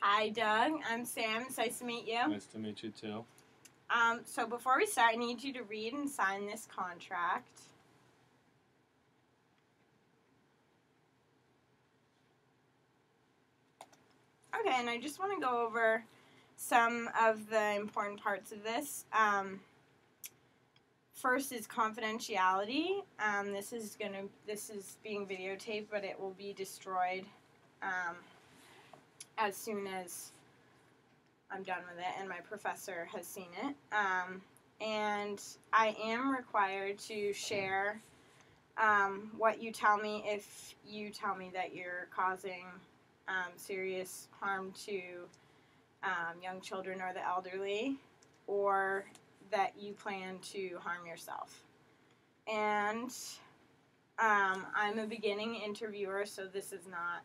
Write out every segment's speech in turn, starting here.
Hi, Doug. I'm Sam. It's nice to meet you. Nice to meet you too. So before we start, I need you to read and sign this contract. Okay, and I just want to go over some of the important parts of this. First is confidentiality. This is being videotaped, but it will be destroyed as soon as I'm done with it, and my professor has seen it. And I am required to share what you tell me if you tell me that you're causing serious harm to young children or the elderly, or that you plan to harm yourself. And I'm a beginning interviewer, so this is not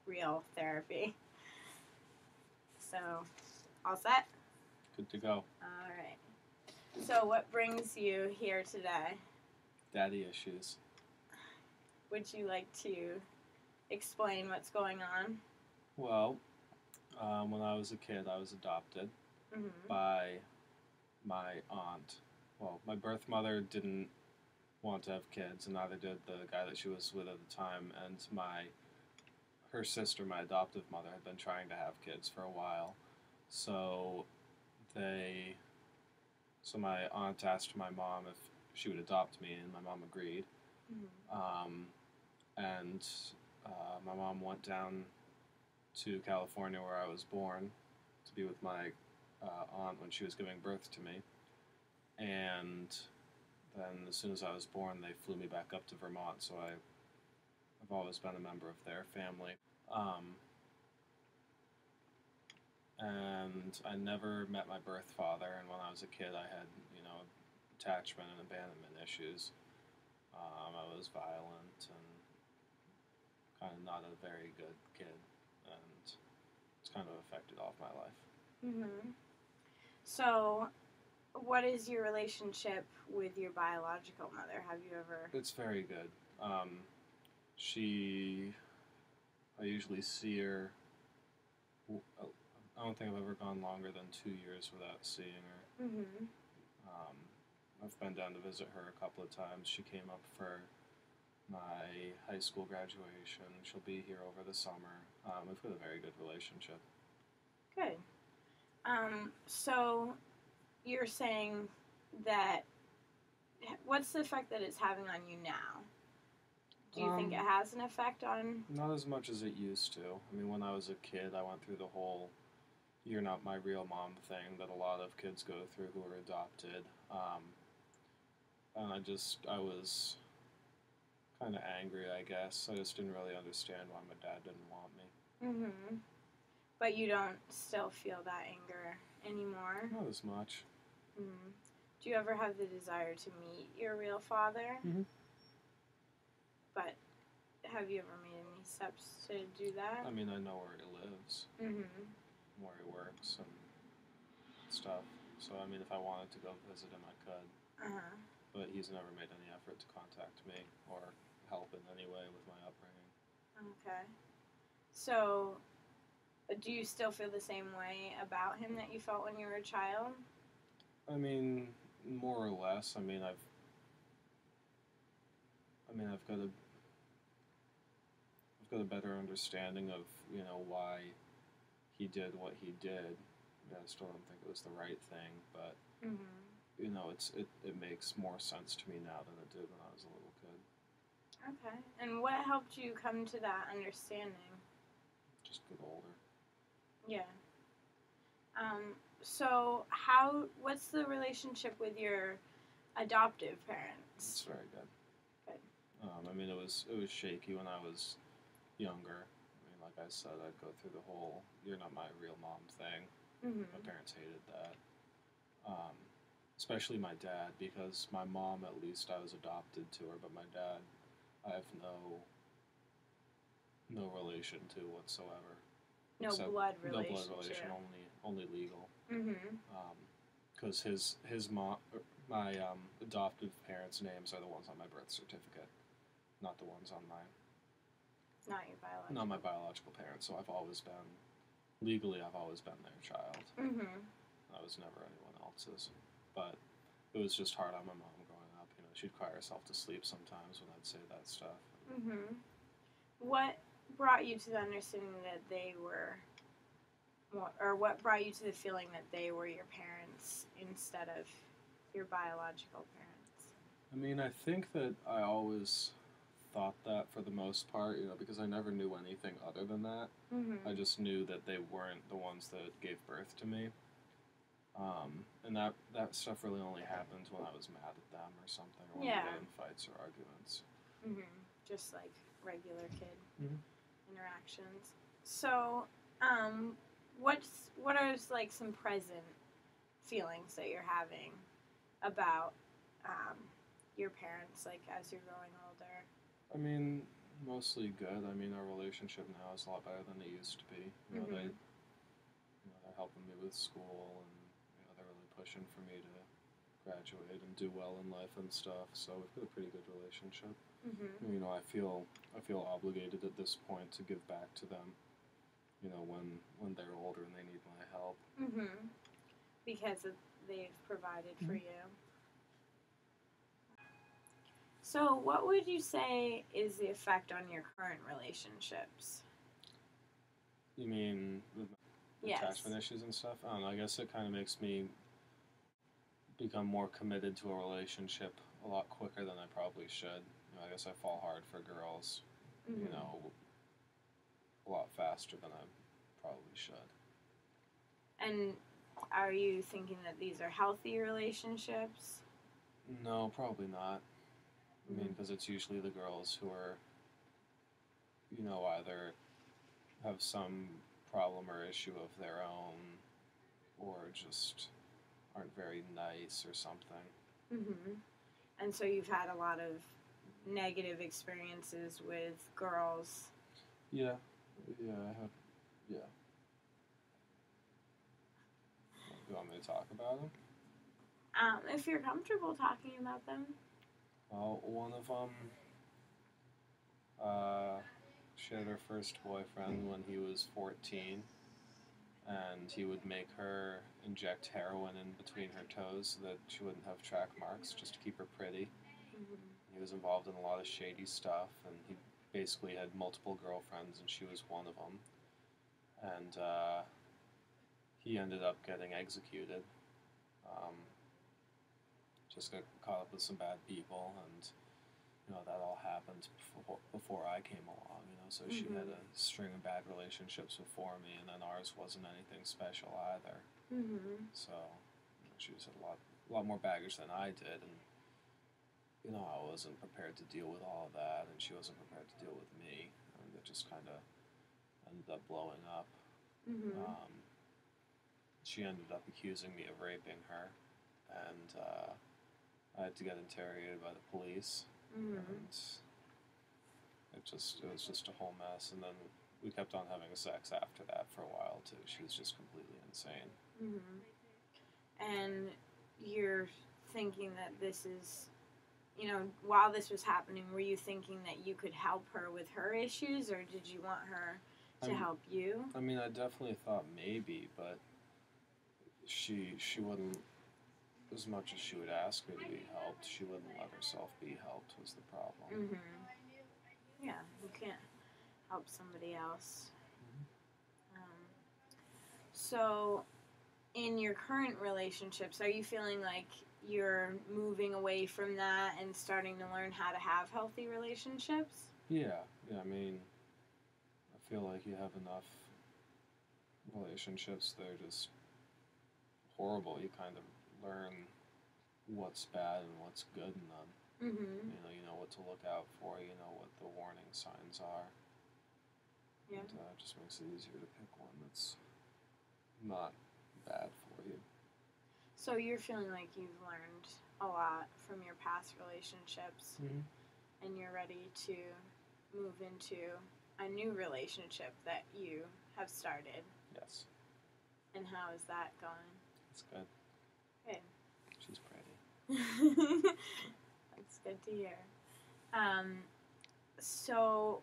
real therapy. So, all set? Good to go. All right. So, what brings you here today? Daddy issues. Would you like to explain what's going on? Well, when I was a kid, I was adopted Mm-hmm. by my aunt. Well, my birth mother didn't want to have kids, and neither did the guy that she was with at the time. And her sister, my adoptive mother, had been trying to have kids for a while. So my aunt asked my mom if she would adopt me, and my mom agreed. Mm-hmm. And my mom went down to California, where I was born, to be with my aunt when she was giving birth to me. And then, as soon as I was born, they flew me back up to Vermont. So I've always been a member of their family. And I never met my birth father. And when I was a kid, I had attachment and abandonment issues. I was violent and kind of not a very good kid, and it's kind of affected all of my life. Mm-hmm. So, what is your relationship with your biological mother? Have you ever... It's very good. I usually see her. I don't think I've ever gone longer than 2 years without seeing her. Mm-hmm. I've been down to visit her a couple of times. She came up for my high school graduation. She'll be here over the summer. We've got a very good relationship. Good. So you're saying that, what's the effect that it's having on you now? Do you think it has an effect on... Not as much as it used to. I mean, when I was a kid, I went through the whole "you're not my real mom" thing that a lot of kids go through who are adopted. And I was kind of angry, I guess. I just didn't really understand why my dad didn't want me. Mm-hmm. But you don't still feel that anger anymore? Not as much. Mm. Do you ever have the desire to meet your real father? Mm-hmm. But have you ever made any steps to do that? I mean, I know where he lives, where he works and stuff. So, I mean, if I wanted to go visit him, I could. Uh-huh. But he's never made any effort to contact me or help in any way with my upbringing. Okay. So, do you still feel the same way about him that you felt when you were a child? I mean, more or less. I mean, I've got a better understanding of why he did what he did. I still don't think it was the right thing, but it makes more sense to me now than it did when I was a little kid. Okay. And what helped you come to that understanding? Just get older. Yeah. So what's the relationship with your adoptive parents? It's very good. Good. I mean, it was shaky when I was younger. I mean, like I said, I'd go through the whole "you're not my real mom" thing. Mm-hmm. My parents hated that. Especially my dad, because my mom, at least, I was adopted to her, but my dad, I have no relation to whatsoever. No blood relation. No blood relation, only legal. Mm-hmm. Because his mom, my adoptive parents' names are the ones on my birth certificate, not the ones on mine. Not your biological. Not my biological parents. So I've always been legally I've always been their child. Mhm. I was never anyone else's. But it was just hard on my mom growing up. You know, she'd cry herself to sleep sometimes when I'd say that stuff. Mhm. What brought you to the understanding that they were, or what brought you to the feeling that they were your parents instead of your biological parents? I mean, I think that I always thought that for the most part, you know, because I never knew anything other than that. Mhm. I just knew that they weren't the ones that gave birth to me. And that stuff really only happened when I was mad at them or something, or when we Yeah. got in fights or arguments. Mhm. Just like regular kid Mhm. interactions. So, what are like some present feelings that you're having about your parents, like as you're growing older? I mean, mostly good. I mean, our relationship now is a lot better than it used to be. You know, Mhm. they're helping me with school, and you know, they're really pushing for me to graduate and do well in life and stuff. So we've got a pretty good relationship. Mhm. You know, I feel obligated at this point to give back to them. You know, when they're older and they need my help. Mhm. Because they've provided for Mhm. you. So, what would you say is the effect on your current relationships? You mean with Yes. attachment issues and stuff? I don't know. I guess it kind of makes me become more committed to a relationship a lot quicker than I probably should. You know, I guess I fall hard for girls, Mhm. you know, a lot faster than I probably should. And are you thinking that these are healthy relationships? No, probably not. I mean, Mhm. because it's usually the girls who are, you know, either have some problem or issue of their own, or just aren't very nice or something. Mhm. And so you've had a lot of negative experiences with girls. Yeah, yeah, I have. Yeah. You want me to talk about them? If you're comfortable talking about them. Well, one of them, uh, she had her first boyfriend when he was 14, and he would make her inject heroin in between her toes so that she wouldn't have track marks, just to keep her pretty. Mhm. He was involved in a lot of shady stuff, and he basically had multiple girlfriends, and she was one of them. And he ended up getting executed. Um, just got caught up with some bad people, and you know that all happened before I came along. You know, so she had a string of bad relationships before me, and then ours wasn't anything special either. Mhm. So you know, she just had a lot more baggage than I did, and you know I wasn't prepared to deal with all of that, and she wasn't prepared to deal with me, and it just kind of ended up blowing up. Mhm. She ended up accusing me of raping her, and I had to get interrogated by the police, Mhm. and it was just a whole mess. And then we kept on having sex after that for a while too. She was just completely insane. Mhm. And you're thinking that this is, while this was happening, were you thinking that you could help her with her issues, or did you want her to help you? I mean, I definitely thought maybe, but she wouldn't. As much as she would ask me to be helped, she wouldn't let herself be helped. Was the problem? Mhm. Yeah, you can't help somebody else. So, in your current relationships, are you feeling like you're moving away from that and starting to learn how to have healthy relationships? Yeah, yeah. I mean, I feel like you have enough relationships that are just horrible. You kind of learn what's bad and what's good in them. Mhm. You know what to look out for. You know what the warning signs are. Yeah. And it just makes it easier to pick one that's not bad for you. So you're feeling like you've learned a lot from your past relationships, and you're ready to move into a new relationship that you have started. Yes. And how is that going? It's good. Good. She's pretty. That's good to hear. So,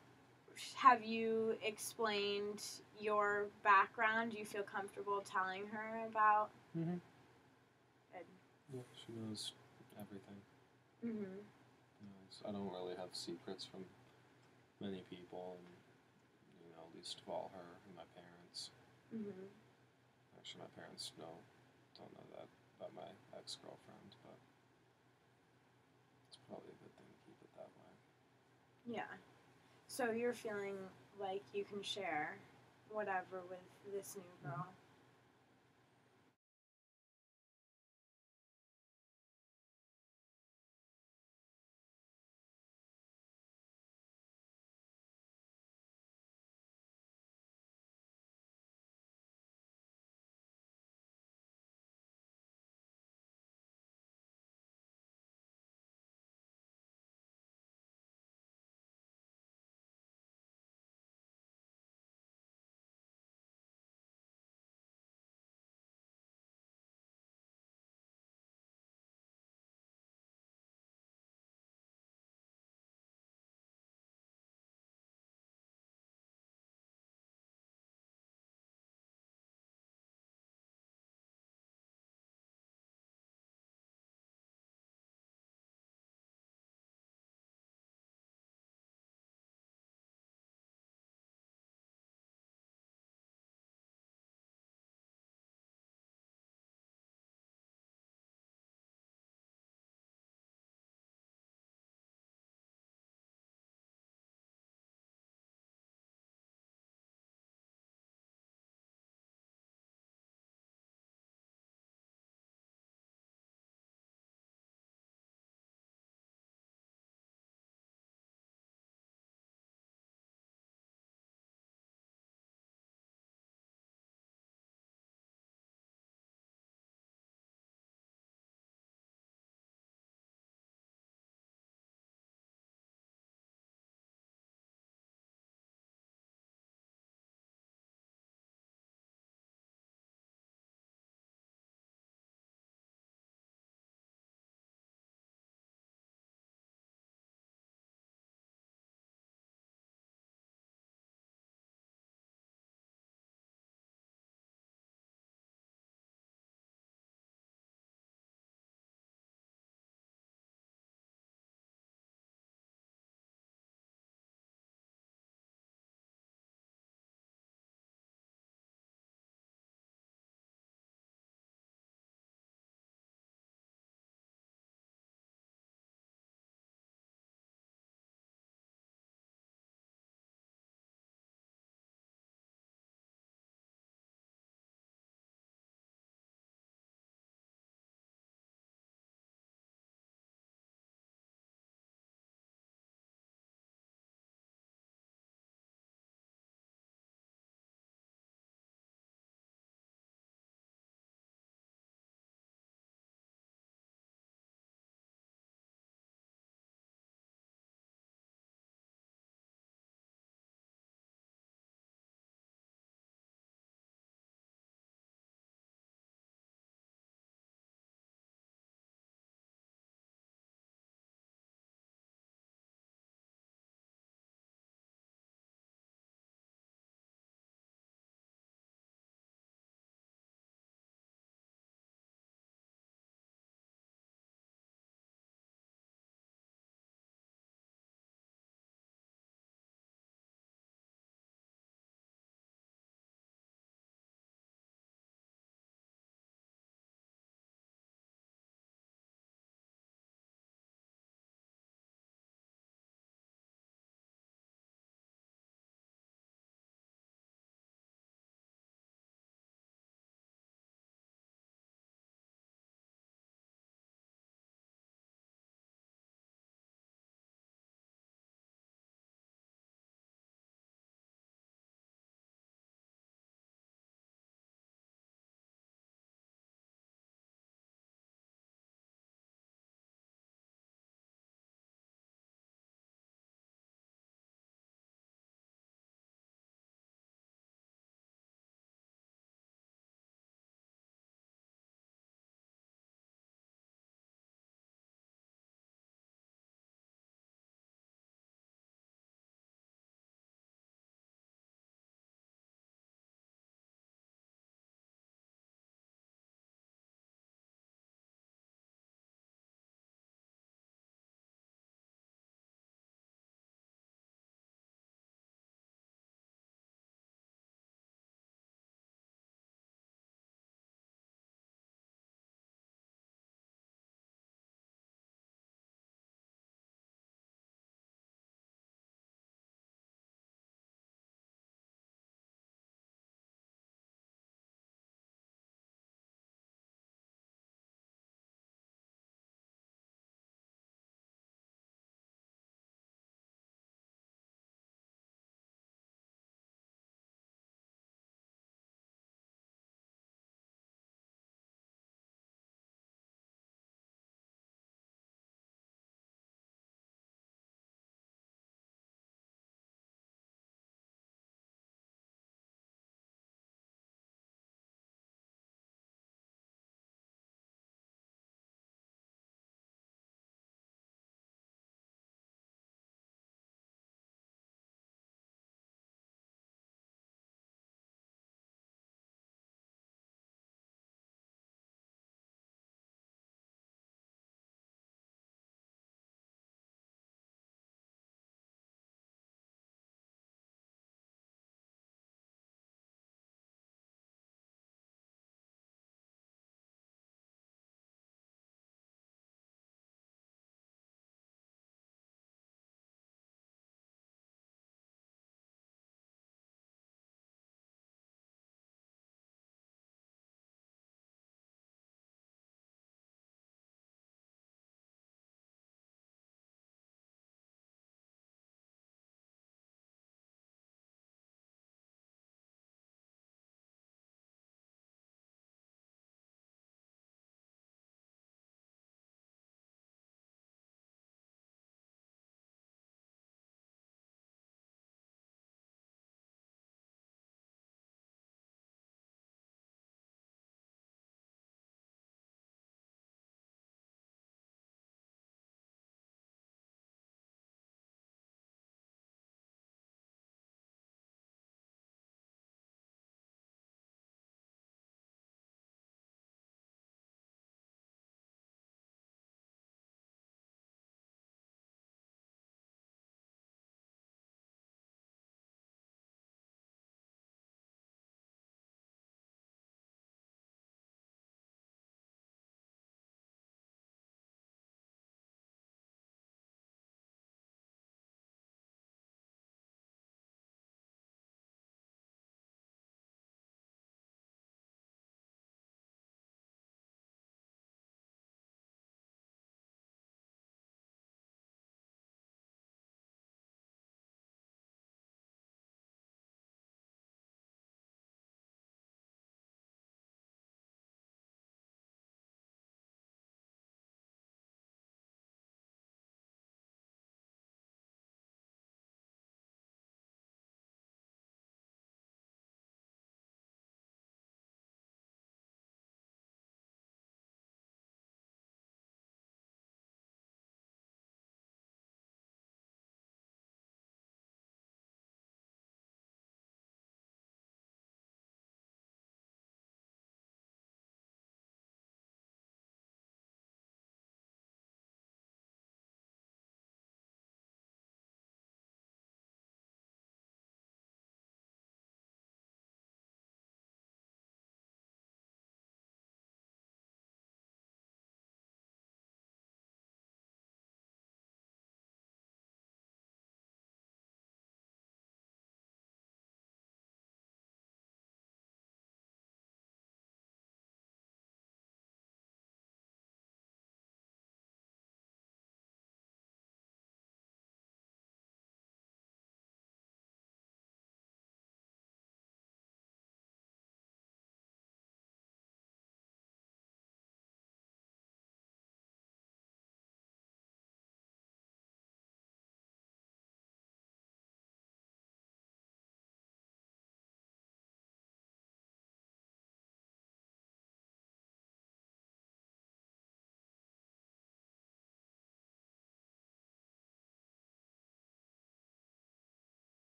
have you explained your background? Do you feel comfortable telling her about? Mm-hmm. Good. Yeah, she knows everything. Mm-hmm. I don't really have secrets from many people, and least of all her and my parents. Mm-hmm. Actually, my parents don't know that about my ex-girlfriend, but it's probably a good thing to keep it that way. Yeah. So you're feeling like you can share whatever with this new girl.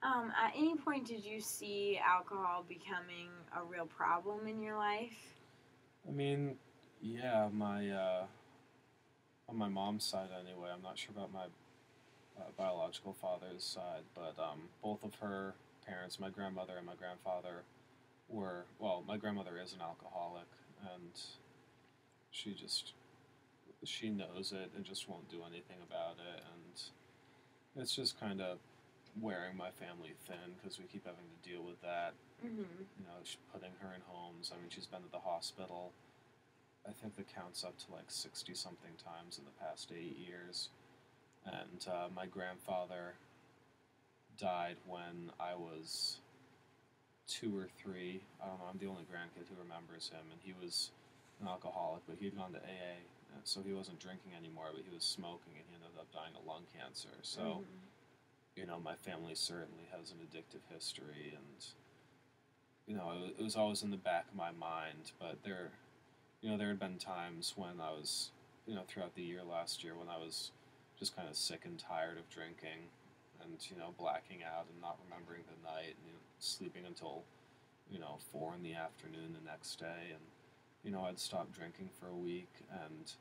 At any point, did you see alcohol becoming a real problem in your life? I mean, yeah, on my mom's side anyway. I'm not sure about my biological father's side, but both of her parents, my grandmother and my grandfather, were well. My grandmother is an alcoholic, and she just she knows it and just won't do anything about it, and it's just kind of wearing my family thin because we keep having to deal with that. Mm-hmm. You know, putting her in homes. I mean, she's been to the hospital. I think the count's up to like 60 something times in the past 8 years. And my grandfather died when I was 2 or 3. I don't know. I'm the only grandkid who remembers him, and he was an alcoholic, but he had gone to AA, and so he wasn't drinking anymore, but he was smoking, and he ended up dying of lung cancer. So, Mm-hmm. you know, my family certainly has an addictive history, and you know, it was always in the back of my mind. But there had been times when I was, throughout the year last year when I was just kind of sick and tired of drinking, and blacking out and not remembering the night, and sleeping until 4 in the afternoon the next day, and I'd stop drinking for a week, and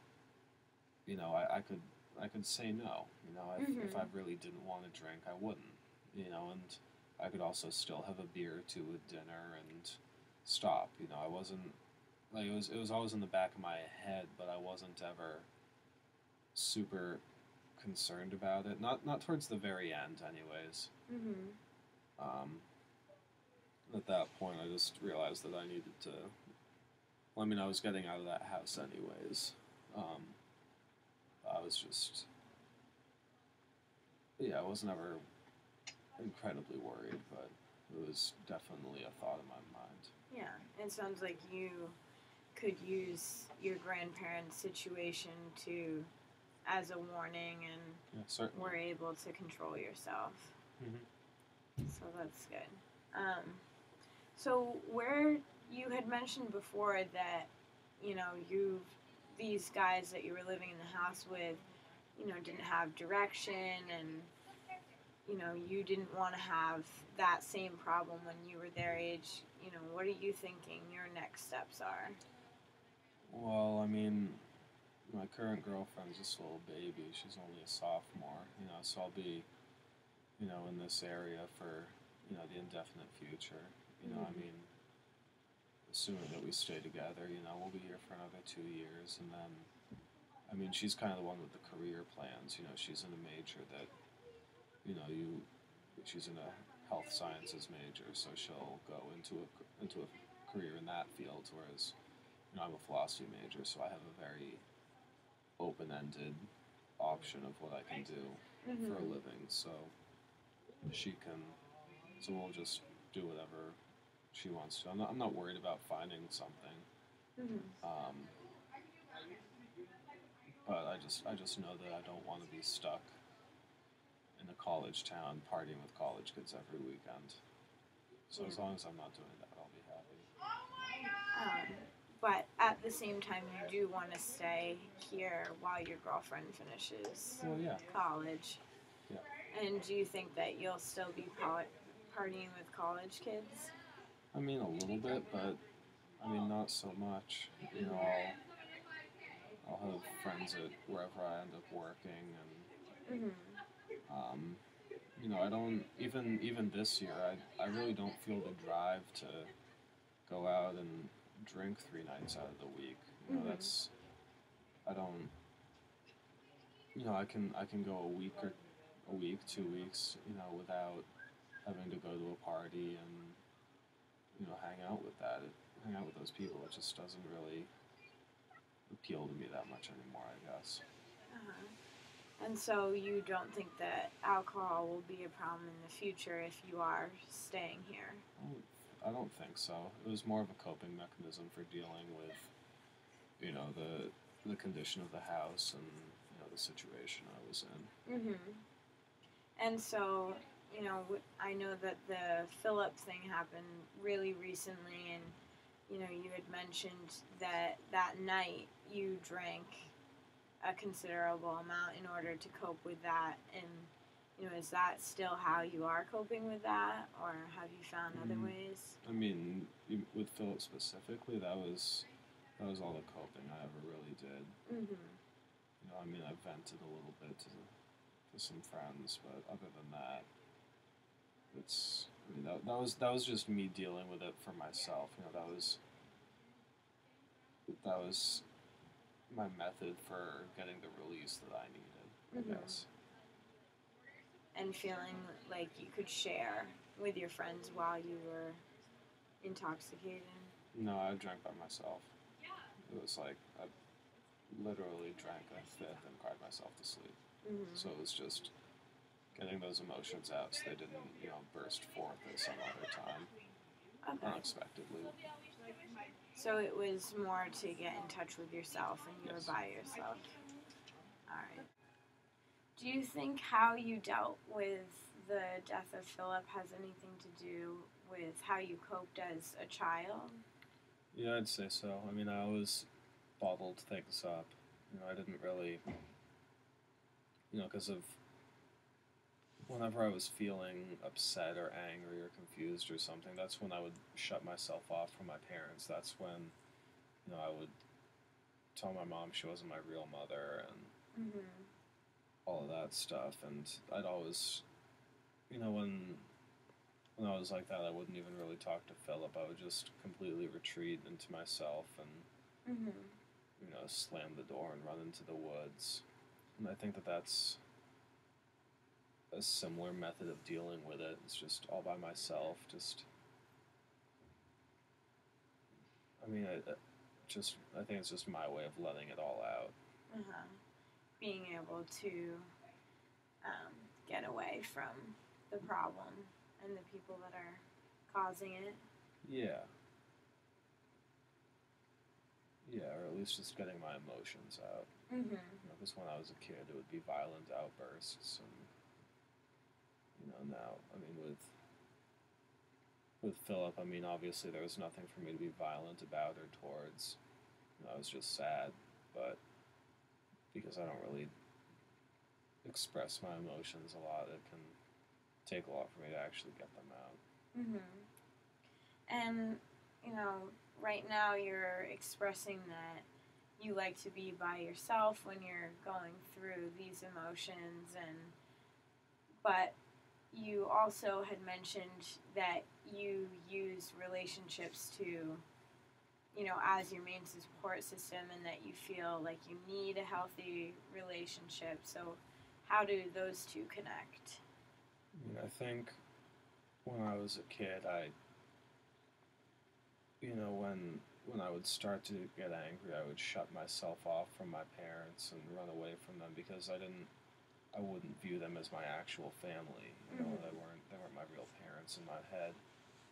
I could say no. If I Mm-hmm. really didn't want to drink, I wouldn't. And I could also still have a beer or two with dinner and stop. I wasn't like it was always in the back of my head, but I wasn't ever super concerned about it. Not towards the very end, anyways. Mm-hmm. Um, at that point, I just realized that I needed to. Well, I mean, I was getting out of that house anyways. Um, I was just, yeah, I wasn't ever incredibly worried, but it was definitely a thought in my mind. Yeah, it sounds like you could use your grandparents' situation to as a warning, and Yeah, certainly. were able to control yourself. Mm-hmm. So that's good. So where you had mentioned before that, you these guys that you were living in the house with, didn't have direction, and you didn't want to have that same problem when you were their age. What are you thinking your next steps are? Well, I mean, my current girlfriend's just a little baby. She's only a sophomore, so I'll be, in this area for, the indefinite future. I Mm-hmm. mean, assuming that we stay together, we'll be here for another 2 years, and then, I mean, she's kind of the one with the career plans. She's in a major that, she's in a health sciences major, so she'll go into a career in that field, whereas, I'm a philosophy major, so I have a very open-ended option of what I can do for a Mm-hmm. living. So she can, so we'll just do whatever she wants to. I'm not worried about finding something, Mm-hmm. um, but I just know that I don't want to be stuck in a college town partying with college kids every weekend. So Yeah. as long as I'm not doing that, I'll be happy. Um, but at the same time, you do want to stay here while your girlfriend finishes Well, yeah, college. yeah. And do you think that you'll still be partying with college kids? I mean, a little bit, but I mean, not so much. I'll have friends at wherever I end up working, Mm-hmm. um, I don't even this year. I really don't feel the drive to go out and drink 3 nights out of the week. Mm-hmm. That's I don't. I can go a week, 2 weeks, without having to go to a party and hang out with those people. It just doesn't really appeal to me that much anymore, I guess. Uh-huh. And so you don't think that alcohol will be a problem in the future if you are staying here? I don't think so. It was more of a coping mechanism for dealing with, the condition of the house and the situation I was in. Mm-hmm. And so, I know that the Philip thing happened really recently, and you had mentioned that that night you drank a considerable amount in order to cope with that, and is that still how you are coping with that, or have you found other ways? I mean, with Philip specifically, that was all the coping I ever really did. Mm-hmm. You know, I mean, I vented a little bit to some friends, but other than that, I mean, that was just me dealing with it for myself. You know, that was my method for getting the release that I needed, I guess. And feeling like you could share with your friends while you were intoxicated? No, I drank by myself. It was like I literally drank a fifth and cried myself to sleep. So it was just getting those emotions out so they didn't, burst forth at some other time unexpectedly. So it was more to get in touch with yourself and you were by yourself. Alright. Do you think how you dealt with the death of Philip has anything to do with how you coped as a child? Yeah, I'd say so. I mean, I always bottled things up. I didn't really, because of whenever I was feeling upset or angry or confused or something, that's when I would shut myself off from my parents. That's when, I would tell my mom she wasn't my real mother and all of that stuff. And I'd always, when I was like that, I wouldn't even really talk to Philip. I would just completely retreat into myself and, slam the door and run into the woods. And I think that that's a similar method of dealing with it. It's just all by myself. I think it's just my way of letting it all out. Being able to get away from the problem and the people that are causing it. Yeah. Yeah, or at least just getting my emotions out. Because when I was a kid, it would be violent outbursts, and now, I mean, with Philip, I mean, obviously there was nothing for me to be violent about or towards. I was just sad, but because I don't really express my emotions a lot, it can take a lot for me to actually get them out. And, right now you're expressing that you like to be by yourself when you're going through these emotions, but you also had mentioned that you use relationships to, as your main support system, and that you feel like you need a healthy relationship. So how do those two connect? I think when I was a kid, when I would start to get angry, I would shut myself off from my parents and run away from them because I wouldn't view them as my actual family. They weren't my real parents in my head.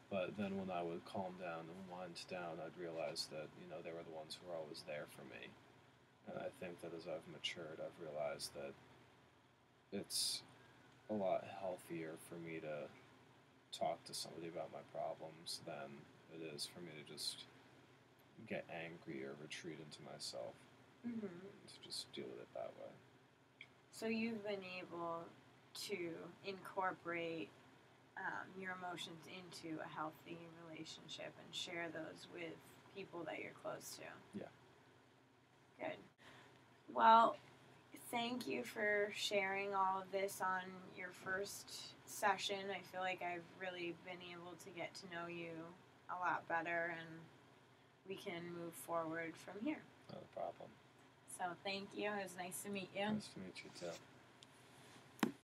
But then when I would calm down and wind down, I'd realize that, they were the ones who were always there for me. And I think that as I've matured, I've realized that it's a lot healthier for me to talk to somebody about my problems than it is for me to just get angry or retreat into myself. To just deal with it that way. So you've been able to incorporate your emotions into a healthy relationship and share those with people that you're close to. Yeah. Good. Well, thank you for sharing all of this on your first session. I feel like I've really been able to get to know you a lot better, and we can move forward from here. Not a problem. So thank you. It was nice to meet you. Nice to meet you too.